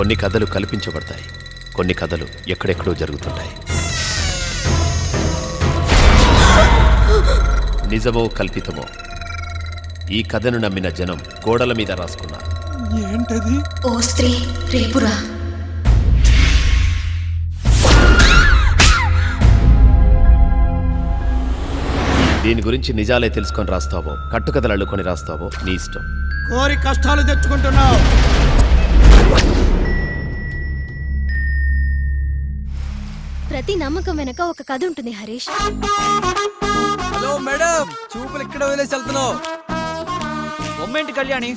కొన్ని కథలు కల్పించబడతాయి, కొన్ని కథలు ఎక్కడెక్కడో జరుగుతుంటాయి. నిజమో కల్పితమో ఈ కథను నమ్మిన జనం గోడల మీద రాసుకున్నారు. ఏంటది? ఓ స్త్రీ రేపురా. దీని గురించి నిజాలే తెలుసుకొని రాస్తావో, కట్టుకథలు అల్లుకొని రాస్తావో నీ ఇష్టం. కోరి కష్టాలు తెచ్చుకుంటున్నావు. ప్రతి నమ్మకం వెనక ఒక కథ ఉంటుంది హరీష్. హలో మేడం, చూపులు ఇక్కడ వదిలేసి వెళ్తున్నావు. Moment Kalyani,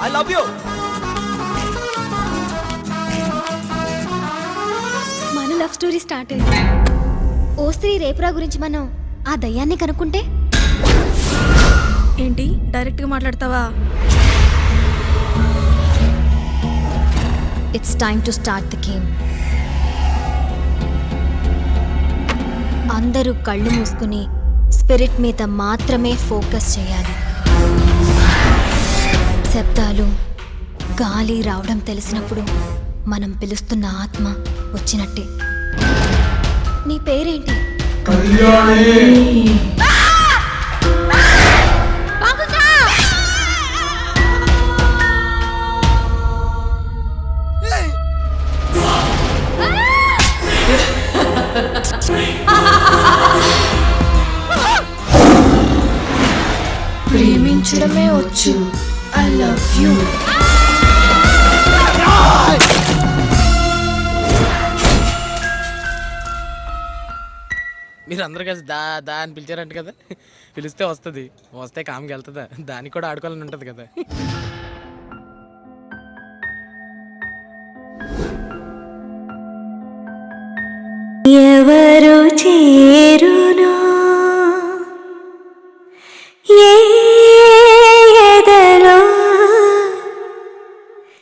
I love you. మన లవ్ స్టోరీ స్టార్ట్ అయింది. ఓ స్త్రీ రేపురా గురించి మనం ఆ దయ్యాన్ని కనుక్కుంటే. ఏంటి డైరెక్ట్ గా మాట్లాడతావా? It's time to start the game. అందరూ కళ్ళు మూసుకుని స్పిరిట్ మీద మాత్రమే ఫోకస్ చేయాలి. శబ్దాలు, గాలి రావడం తెలిసినప్పుడు మనం పిలుస్తున్న ఆత్మ వచ్చినట్టే. నీ పేరేంటి? ప్రేమించడమే వచ్చు. I love you. మీరు అందరూ కలిసి దా దా అని పిలిచారంట కదా. పిలిస్తే వస్తుంది, వస్తే కామ్కి వెళ్తుందా? దానికి కూడా ఆడుకోవాలని ఉంటుంది కదా. ఎవరు